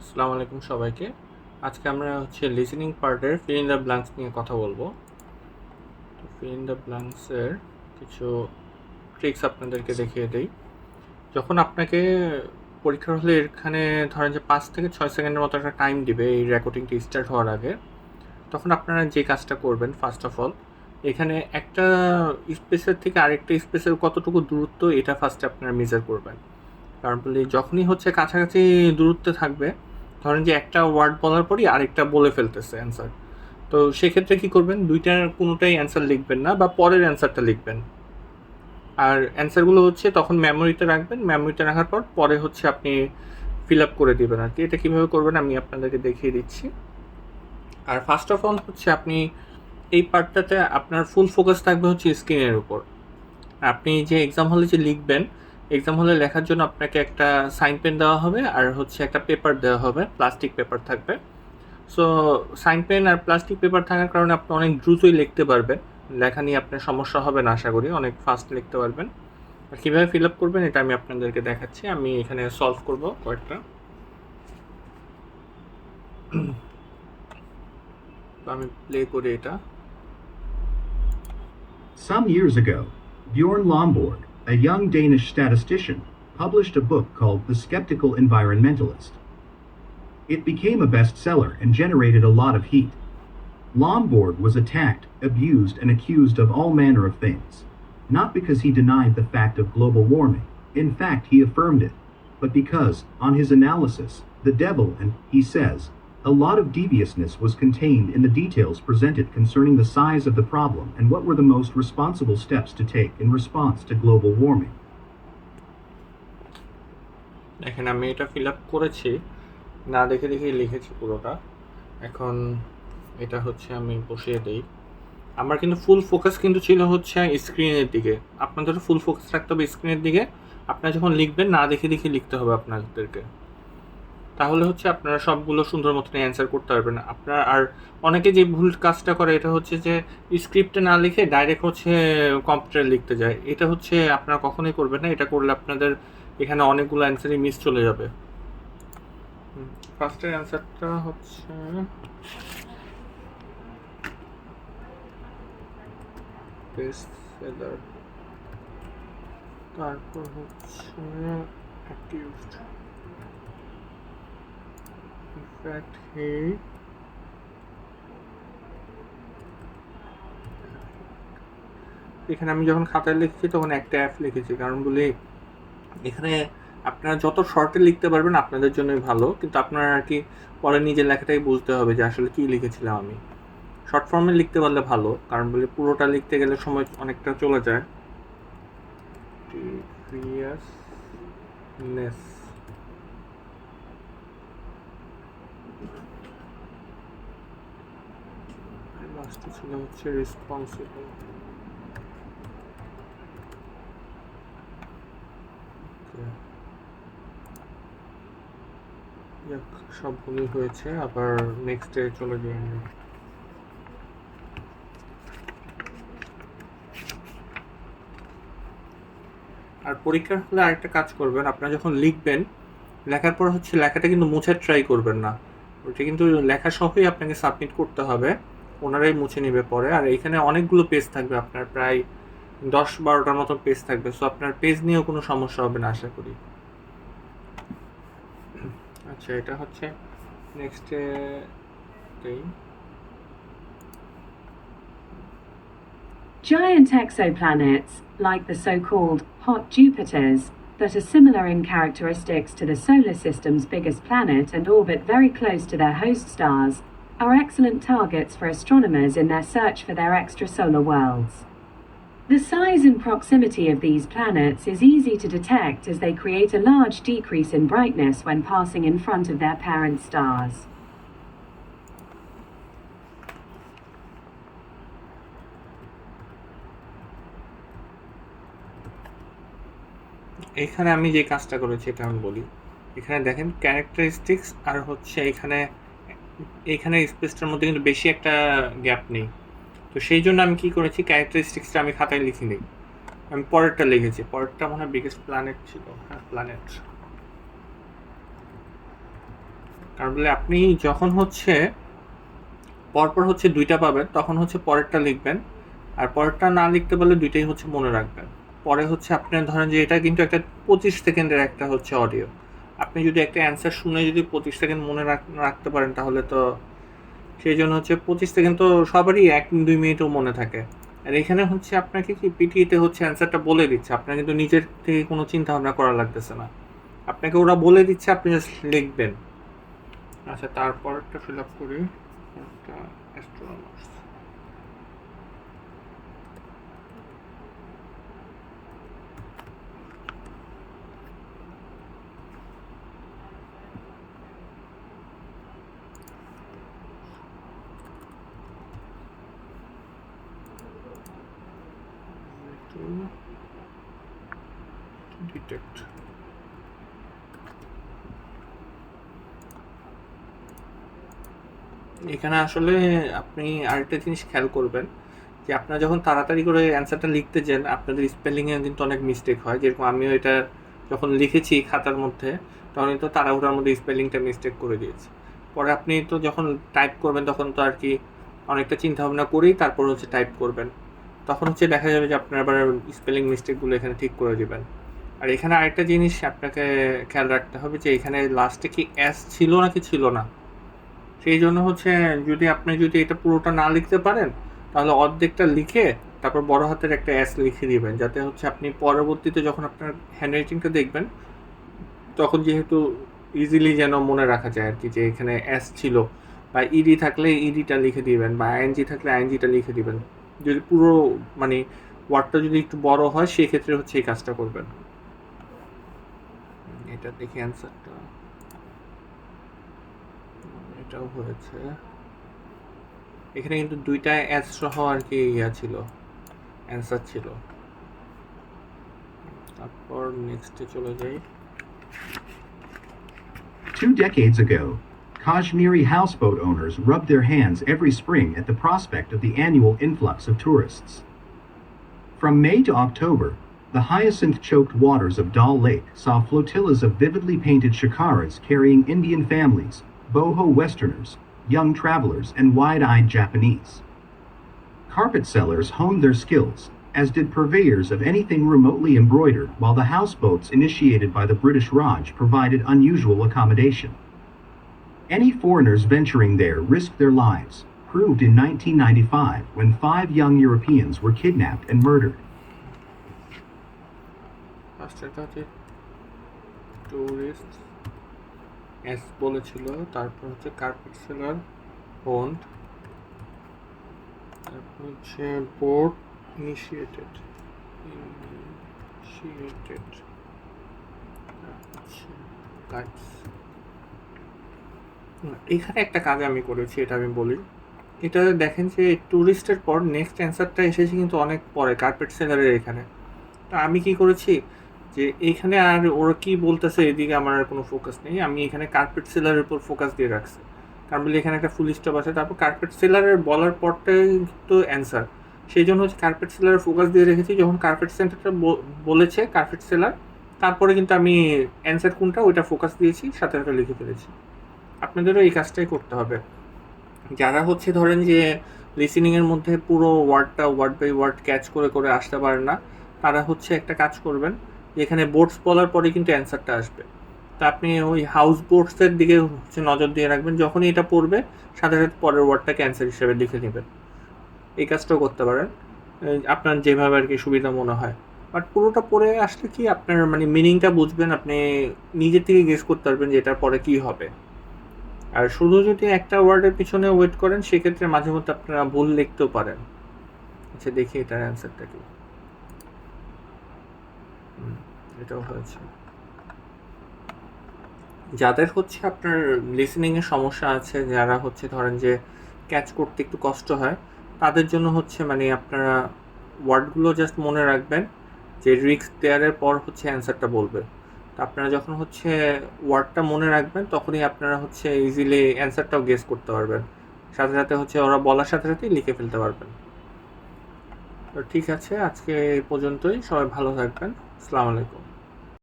আসসালামু আলাইকুম সবাইকে। আজকে আমরা লিসেনিং পার্টের ফিল ইন দ্য ব্ল্যাঙ্কস নিয়ে কথা বলবো। তো ফিল ইন দ্য ব্ল্যাঙ্কসের কিছু ট্রিক্স আপনাদেরকে দেখিয়ে দেই। যখন আপনাকে পরীক্ষার হলে এখানে ধরেন যে 5 থেকে 6 সেকেন্ডের মতো একটা টাইম দিবে এই রেকর্ডিংটি স্টার্ট হওয়ার আগে, তখন আপনারা যে কাজটা করবেন ফার্স্ট অফ অল, এখানে একটা স্পেসের থেকে আরেকটা স্পেসের কতটুকু দূরত্ব এটা ফার্স্টে আপনারা মেজার করবেন। কারণ যখনই কাছাকাছি দূরত্বে থাকবে, ধরেন যে একটা ওয়ার্ড বলার পরই আরেকটা বলে ফেলতেছে অ্যান্সার, তো সেক্ষেত্রে কি করবেন, দুইটার কোনোটাই অ্যান্সার লিখবেন না বা পরের অ্যান্সারটা লিখবেন। আর অ্যান্সারগুলো তখন মেমোরিতে রাখবেন, মেমোরিতে রাখার পর পরে আপনি ফিল আপ করে দেবেন আর কি। এটা কীভাবে করবেন আমি আপনাদেরকে দেখিয়ে দিচ্ছি। আর ফার্স্ট অফ অল আপনি এই পার্টটাতে আপনার ফুল ফোকাস থাকবে স্ক্রিনের উপর। আপনি যে এক্সাম হলে যে লিখবেন, এক্সাম হলে লেখার জন্য আপনাকে একটা সাইন পেন দেওয়া হবে আর একটা পেপার দেওয়া হবে, প্লাস্টিক পেপার থাকবে। সো সাইন পেন আর প্লাস্টিক পেপার থাকার কারণে আপনি অনেক দ্রুতই লিখতে পারবেন, লেখা নিয়ে আপনার সমস্যা হবে না আশা করি, অনেক ফাস্ট লিখতে পারবেন। আর কীভাবে ফিল আপ করবেন এটা আমি আপনাদেরকে দেখাচ্ছি। আমি এখানে সলভ করব কয়েকটা। তো আমি প্লে করি এটা। Some years ago, Bjorn Lomborg, a young Danish statistician, published a book called The Skeptical Environmentalist. It became a bestseller and generated a lot of heat. Lomborg was attacked, abused, and accused of all manner of things, not because he denied the fact of global warming, in fact he affirmed it, but because, on his analysis, the devil and, he says, a lot of deviousness was contained in the details presented concerning the size of the problem and what were the most responsible steps to take in response to global warming. দেখেন আমি এটা fill up করেছি, না দেখে দেখে লিখেছি পুরোটা। এখন এটা আমি বসিয়ে দেই। আমার কিন্তু ফুল ফোকাস কিন্তু ছিল স্ক্রিনের দিকে। আপনাদেরও ফুল ফোকাস রাখতে হবে স্ক্রিনের দিকে। আপনারা যখন লিখবেন না দেখে দেখে লিখতে হবে আপনাদেরকে, তাহলে আপনারা সবগুলো সুন্দর মতন অ্যান্সার করতে পারবেন। আপনার আর অনেকে যে ভুল কাজটা করে এটা যে স্ক্রিপ্টে না লিখে ডাইরেক্ট কম্পিউটারে লিখতে যায়। এটা আপনারা কখনোই করবেন না। এটা করলে আপনাদের এখানে অনেকগুলো অ্যান্সারই মিস চলে যাবে। ফার্স্টের অ্যান্সারটা বেস্ট সেলার, তারপর অ্যাকিউজড, ইনফ্যাক্ট হি, এখানে আমি যখন খাতায় লিখেছি তখন একটা অ্যাপ লিখেছি, কারণ এখানে আপনারা যত শর্টে লিখতে পারবেন আপনাদের জন্যই ভালো, কিন্তু আপনারা আর কি পরে নিজের লেখাটাই বুঝতে হবে যে আসলে কি লিখেছিলাম আমি। শর্ট ফর্মে লিখতে পারলে ভালো, কারণ পুরোটা লিখতে গেলে সময় অনেকটা চলে যায়। টিভিয়াসনেস, লাস্টে ছিল রেসপন্সিবল। সবগুলোই হয়েছে, আবার নেক্সটে চলে যাই আমরা। আর পরীক্ষার হলে আরেকটা কাজ করবেন, আপনারা যখন লিখবেন, লেখার পর লেখাটা কিন্তু মুছে ট্রাই করবেন না, ওইটা কিন্তু লেখা সহই আপনাকে সাবমিট করতে হবে, ওনারাই মুছে নেবে পরে। আর এখানে অনেকগুলো পেজ থাকবে, আপনার প্রায় 10-12টার মতো পেজ থাকবে, সো আপনার পেজ নিয়েও কোনো সমস্যা হবে না আশা করি। আচ্ছা, এটা নেক্সটে দেই। Giant exoplanets, like the so-called hot Jupiters, that are similar in characteristics to the solar system's biggest planet and orbit very close to their host stars, are excellent targets for astronomers in their search for their extrasolar worlds. The size and proximity of these planets is easy to detect as they create a large decrease in brightness when passing in front of their parent stars. এখানে আমি যে কাজটা করেছি এটা আমি বলি। এখানে দেখেন ক্যারেক্টারিস্টিক্স আর এইখানে স্পেসটার মধ্যে কিন্তু বেশি একটা গ্যাপ নেই, তো সেই জন্য আমি কি করেছি, ক্যারেক্টারিস্টিক্সটা আমি খাতায় লিখিনি, আমি পরেরটা লিখেছি। পরেরটা মনে হয় বিগেস্ট প্ল্যানেট ছিল, হ্যাঁ প্ল্যানেট। কারণ বলে আপনি যখন হচ্ছে পরপর হচ্ছে দুইটা পাবেন তখন হচ্ছে পরেরটা লিখবেন, আর পরেরটা না লিখতে পারলে দুইটাই হচ্ছে মনে রাখবেন। পরে হচ্ছে আপনার ধরেন যে এটা কিন্তু একটা 25 সেকেন্ডের একটা হচ্ছে অডিও, আপনি যদি একটা অ্যান্সার শুনে যদি 25 সেকেন্ড মনে রাখতে পারেন তাহলে তো সেই জন্য হচ্ছে 25 সেকেন্ড তো সবারই 1-2 মিনিটও মনে থাকে। আর এখানে হচ্ছে আপনাকে কি পিটিইতে হচ্ছে অ্যান্সারটা বলে দিচ্ছে, আপনার কিন্তু নিজের থেকে কোনো চিন্তা ভাবনা করা লাগতেছে না, আপনাকে ওরা বলে দিচ্ছে, আপনি জাস্ট লিখবেন। আচ্ছা, তারপরটা ফিল আপ করি, একটা অ্যাস্ট্রোনমার্স। ডিটেক্ট এখানে আসলে আপনি আরেকটা জিনিস খেয়াল করবেন যে আপনারা যখন তাড়াতাড়ি করে অ্যান্সারটা লিখতে যান আপনাদের স্পেলিংয়ে কিন্তু অনেক মিস্টেক হয়, যেরকম আমিও এটা যখন লিখেছি খাতার মধ্যে তখন তো তাড়াহুড়ার মধ্যে স্পেলিংটা মিস্টেক করে দিয়েছি। পরে আপনি তো যখন টাইপ করবেন তখন তো আর কি অনেকটা চিন্তা ভাবনা করেই তারপর হচ্ছে টাইপ করবেন, তখন হচ্ছে দেখা যাবে যে আপনার আবার স্পেলিং মিস্টেকগুলো এখানে ঠিক করে দিবেন। আর এখানে আরেকটা জিনিস আপনাকে খেয়াল রাখতে হবে যে এখানে লাস্টে কি এস ছিল নাকি ছিল না, সেই জন্য হচ্ছে যদি এটা পুরোটা না লিখতে পারেন তাহলে অর্ধেকটা লিখে তারপর বড় হাতের একটা এস লিখে দিবেন, যাতে হচ্ছে আপনি পরবর্তীতে যখন আপনার হ্যান্ডরাইটিংটা দেখবেন তখন যেহেতু ইজিলি যেন মনে রাখা যায় আর কি যে এখানে এস ছিল, বা ইডি থাকলে ইডিটা লিখে দিবেন, বা আইএনজি থাকলে আইএনজিটা লিখে দিবেন। যদি পুরো মানে ওয়ার্ডটা যদি একটু বড় হয় সেক্ষেত্রে হচ্ছে এই কাজটা করবেন। এটা দেখি অ্যান্সারটা, এটাও হয়েছে। এখানে কিন্তু দুইটা এস সহ আর কি ইয়া ছিল, অ্যান্সার ছিল। তারপর নেক্সটে চলে যাই। 2 decades ago, Kashmiri houseboat owners rubbed their hands every spring at the prospect of the annual influx of tourists. From May to October, the hyacinth-choked waters of Dal Lake saw flotillas of vividly painted shikaras carrying Indian families, boho Westerners, young travelers, and wide-eyed Japanese. Carpet sellers honed their skills, as did purveyors of anything remotely embroidered, while the houseboats initiated by the British Raj provided unusual accommodation. Any foreigners venturing there risked their lives, proved in 1995 when 5 young Europeans were kidnapped and murdered. Tourist S বলেছিল, তারপর হচ্ছে carpet seller owned, তারপর হচ্ছে board initiated এখানে একটা কাজ আমি করেছি, এটা আমি বলি। এটা দেখেন যে টুরিস্টের পর নেক্সট অ্যান্সারটা এসেছে কিন্তু অনেক পরে, কার্পেট সেলারের এখানে। তো আমি কি করেছি যে এইখানে আর ওরা কি বলতেছে এদিকে আমার আর কোনো ফোকাস নেই, আমি এখানে কার্পেট সেলারের উপর ফোকাস দিয়ে রাখছি। কারণ বলি এখানে একটা ফুল স্টপ আছে, তারপর কার্পেট সেলারের বলার পরটাই কিন্তু অ্যান্সার, সেই জন্য হচ্ছে কার্পেট সেলারের ফোকাস দিয়ে রেখেছি। যখন কার্পেট সেন্টারটা বলেছে কার্পেট সেলার, তারপরে কিন্তু আমি অ্যান্সার কোনটা ওইটা ফোকাস দিয়েছি, সাথে সাথে লিখে ফেলেছি। আপনাদেরও এই কাজটাই করতে হবে। যারা হচ্ছে ধরেন যে লিসেনিংয়ের মধ্যে পুরো ওয়ার্ডটা ওয়ার্ড বাই ওয়ার্ড ক্যাচ করে করে আসতে পারেন না, তারা হচ্ছে একটা কাজ করবেন, যেখানে বোর্ডস বলার পরে কিন্তু অ্যান্সারটা আসবে, তা আপনি ওই হাউস বোর্ডসের দিকে হচ্ছে নজর দিয়ে রাখবেন, যখনই এটা পড়বে সাথে সাথে পরের ওয়ার্ডটাকে অ্যান্সার হিসেবে লিখে নেবেন। এই কাজটাও করতে পারেন আপনার যেভাবে আর কি সুবিধা মনে হয়। বাট পুরোটা পড়ে আসলে কি আপনার মানে মিনিংটা বুঝবেন, আপনি নিজের থেকে গেস করতে পারবেন যে এটার পরে কী হবে। আর শুধু যদি একটা ওয়ার্ডের পিছনে ওয়েট করেন সেক্ষেত্রে মাঝে মধ্যে আপনারা ভুল লিখতেও পারেন। আচ্ছা দেখি এটার অ্যান্সারটা কি, এটাও হয়েছে। যাদের হচ্ছে আপনার লিসেনিংয়ের সমস্যা আছে, যারা হচ্ছে ধরেন যে ক্যাচ করতে একটু কষ্ট হয়, তাদের জন্য হচ্ছে মানে আপনারা ওয়ার্ডগুলো জাস্ট মনে রাখবেন যে রিস্ক দেয়ারের পর হচ্ছে অ্যান্সারটা বলবে। তো আপনারা যখন হচ্ছে ওয়ার্ডটা মনে রাখবেন তখনই আপনারা হচ্ছে ইজিলি অ্যান্সারটাও গেস করতে পারবেন, সাথে সাথে হচ্ছে ওরা বলার সাথে সাথেই লিখে ফেলতে পারবেন। তো ঠিক আছে, আজকে এই পর্যন্তই, সবাই ভালো থাকবেন। আসসালামু আলাইকুম।